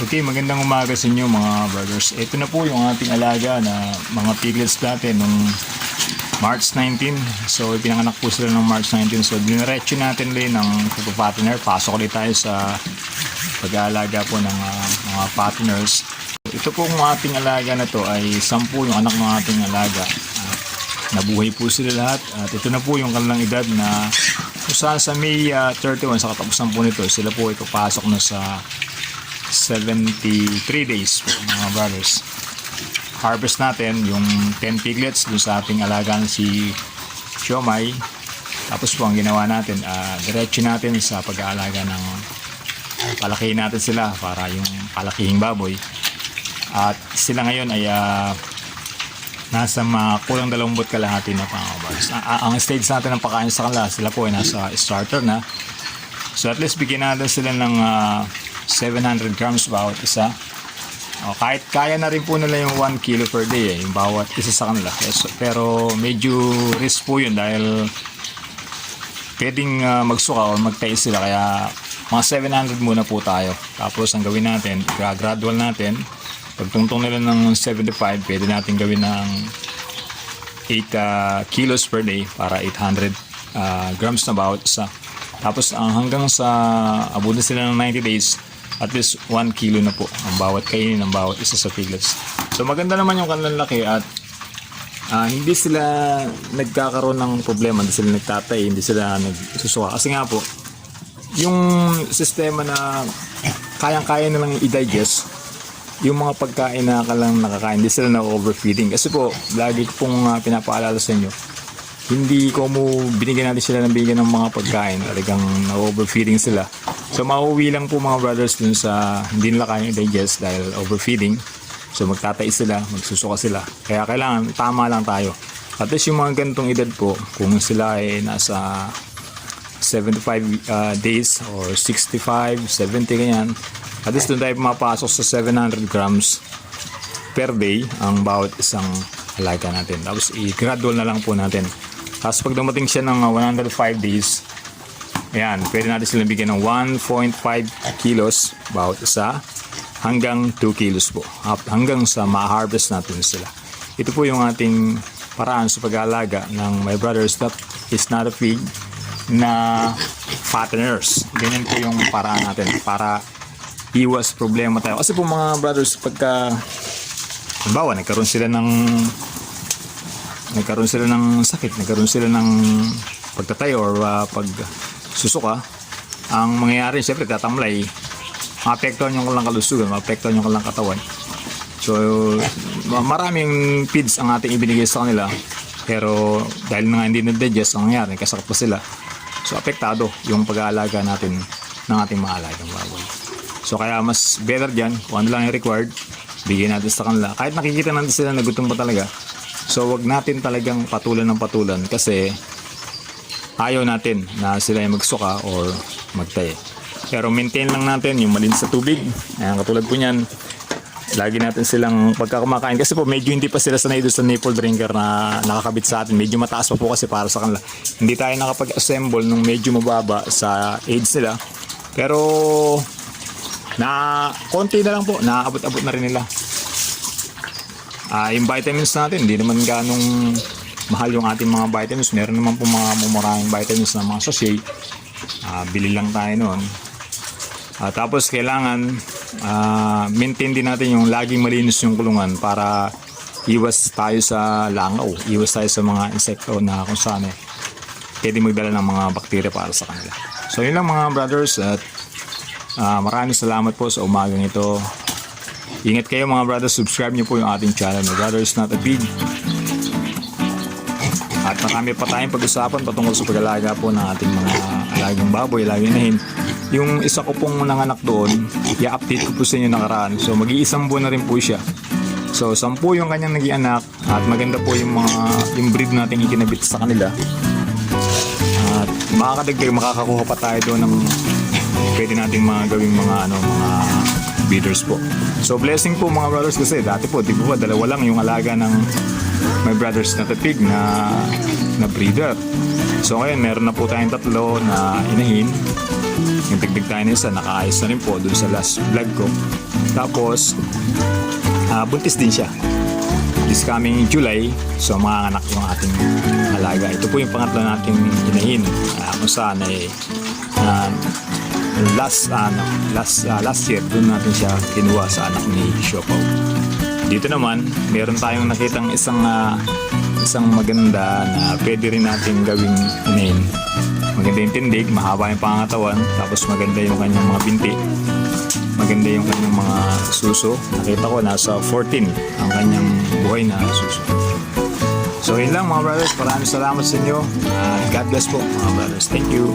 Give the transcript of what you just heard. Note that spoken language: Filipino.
Okay, magandang umaga sa inyo mga brothers. Ito na po yung ating alaga na mga piglets natin nung March 19. So pinanganak po sila ng March 19. So diniretso natin ulit ng patiner. Pasok ulit tayo sa pag-aalaga po ng mga patiners. Ito po yung ating alaga na to ay 10 yung anak ng ating alaga. Nabuhay po sila lahat at ito na po yung kanilang edad na kung saan sa May 31 sa katapusan po nito sila po ay papasok na sa 73 days po mga brothers. Harvest natin yung 10 piglets dun sa ating alagaan si Siomay. Tapos po ang ginawa natin, diretso natin sa pag-aalaga ng palakihin natin sila para yung palakihing baboy. At sila ngayon ay nasa kulang 2 buwan kalahati na mga brothers. Ang stage natin ng pagkain sa kanila, sila po ay nasa starter na. So at least bigyan natin sila ng 700 grams bawat isa. Kahit kaya na rin po nila yung 1 kilo per day yung bawat isa sa kanila. Pero medyo risk po yun dahil pwedeng magsuka o magtais sila. Kaya mga 700 muna po tayo. Tapos ang gawin natin, gradual natin. Pagtungtong nila ng 75, pwede natin gawin ng 8 kilos per day para 800 grams na bawat isa. Tapos hanggang sa abutin sila ng 90 days, at least 1 kilo na po ang bawat kainin ng bawat isa sa piglets. So maganda naman yung kanilang laki at hindi sila nagkakaroon ng problema, hindi sila nagtatay, hindi sila nagsusuka. Kasi nga po, yung sistema na kayang-kaya nilang i-digest, yung mga pagkain na kalang nakakain, hindi sila na-overfeeding. Kasi po, lagi ko pong pinapaalala sa inyo, hindi ko mo binigyan natin sila ng bigyan ng mga pagkain, talagang na-overfeeding sila. So mauwi lang po mga brothers dun sa hindi nila kayang i-digest dahil overfeeding. So magtatay sila, magsusuka sila. Kaya kailangan tama lang tayo. At least yung mga ganitong edad po, kung sila ay nasa 75 days or 65, 70 ganyan, at least doon tayo mapasok sa 700 grams per day ang bawat isang alaga natin. Tapos i-gradual na lang po natin. Tapos pag dumating siya ng 105 days, ayan, pwede natin silang bigyan ng 1.5 kilos bawat isa hanggang 2 kilos po. Hanggang sa ma-harvest natin sila. Ito po yung ating paraan sa pag-aalaga ng my brothers that is not a pig na fatteners. Ganyan po yung paraan natin para iwas problema tayo. Kasi po mga brothers, pagka halimbawa, nagkaroon sila ng sakit, nagkaroon sila ng pagtatay or pagsusuka, ang mangyayari siyempre tatamlay, maapektuhan yung kanilang kalusugan, maapektuhan yung kanilang katawan. So maraming feeds ang ating ibinigay sa kanila, pero dahil na nga hindi na-digest, ang nangyayari, kasakit pa sila. So apektado yung pag-aalaga natin ng ating mga alagang baboy. So kaya mas better dyan, kung ano lang yung required, bigyan natin sa kanila. Kahit nakikita natin sila na gutom pa talaga, so wag natin talagang patulan ng patulan kasi ayaw natin na sila ay magsuka or magtae. Pero maintain lang natin yung malinis sa tubig. Ayan, katulad po niyan, lagi natin silang pagkakumakain. Kasi po medyo hindi pa sila sanay doon sa nipple drinker na nakakabit sa atin. Medyo mataas pa po kasi para sa kanila. Hindi tayo nakapag-assemble nung medyo mababa sa age nila. Pero na konti na lang po, naaabot-abot na rin nila. Yung vitamins natin, hindi naman ganong mahal yung ating mga vitamins. Meron naman po mga mumurahing vitamins na mga sachet. Bili lang tayo noon. Tapos kailangan maintain din natin yung laging malinis yung kulungan para iwas tayo sa langaw, iwas tayo sa mga insekto na kung saan pwede magdala ng mga bakterya para sa kanila. So yun lang mga brothers, at maraming salamat po sa umagang ito. Ingat kayo mga brothers, subscribe nyo po yung ating channel, My Brothers Not a Pig. At marami pa tayong pag-usapan patungkol sa pag-alaga po ng ating mga alagang baboy, alagang inahin. Yung isa ko pong nanganak doon, i-update ko po sa inyo nakaraan. So mag-iisang buwan na rin po siya. So 10 yung kanyang naging anak at maganda po yung breed natin ikinabit sa kanila. At makakakuha pa tayo doon ng pwede nating mga gawing mga breeders po. So blessing po mga brothers kasi dati po, di ba, dalawa lang yung alaga ng My Brothers Not a Pig na breeder. So ngayon meron na po tayong 3 na inahin. Yung tigtig tayo na isa, nakaayos na rin po dun sa last vlog ko. Tapos, buntis din siya. This coming July, so mga anak yung ating alaga. Ito po yung pangatlo nating inahin. Kung saan ay last year doon natin siya kinuha sa anak ni Siopaw. Dito naman, meron tayong nakitang isang maganda na pwede rin natin gawing inahin. Maganda yung tindig, mahaba yung pangatawan, tapos maganda yung kanyang mga binti. Maganda yung kanyang mga suso. Nakita ko nasa 14 ang kanyang buhay na suso. So yun lang mga brothers. Maraming salamat sa inyo. God bless po mga brothers. Thank you.